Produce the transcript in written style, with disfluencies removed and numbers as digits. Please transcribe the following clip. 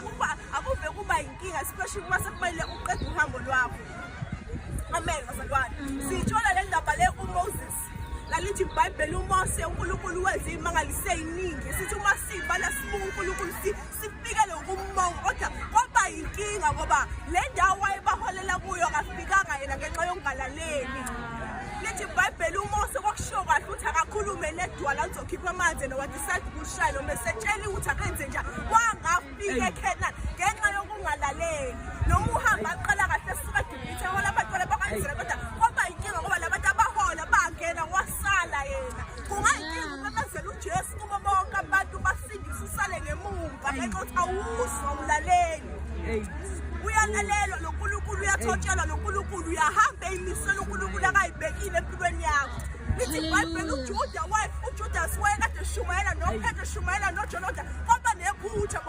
ngoba akuve kuba inkinga especially uma sekumele uqede uhambo lwakho. Amen bazalwane. Sithola le ndaba le uMoses. Lalithi iBhayibheli uMose uNkulunkulu wenza imangaliso eziningi. Sithi uma sibala sibuka uNkulunkulu sifikele ukumbonga kodwa kwaba inkinga ngoba le ndawo ayebaholela kuyo akafikanga yena ngenxa yongalaleli. Lithi iBhayibheli uMose kwakusho kahle ukuthi akakhulume nedwala lizokhipha amanzi nowadisayidi kushaya lo mesetshela ukuthi akenze njani. Wangafika eKenani ngenxa yokungalaleli. Noma uhamba aqala kahle suka eGibhithe hola abantwana bakaNisrael kodwa kwaba inkinga ngoba labantu abahola bangena wasala yena. Kungayinkinga ukumemezela uJesu kubo bonke abantu basindise usale ngemumva ngenxa yokuthi awuzwa umlaleli. Uyalalelwa lo Nkulunkulu uyathotshelwa lo Nkulunkulu uyahamba eyimisela uNkulunkulu akayibekile empilweni yakho. Lithi iBhayibheli uJudas wayekade eshumayela noPetro eshumayela noJonathan kwaba nephutha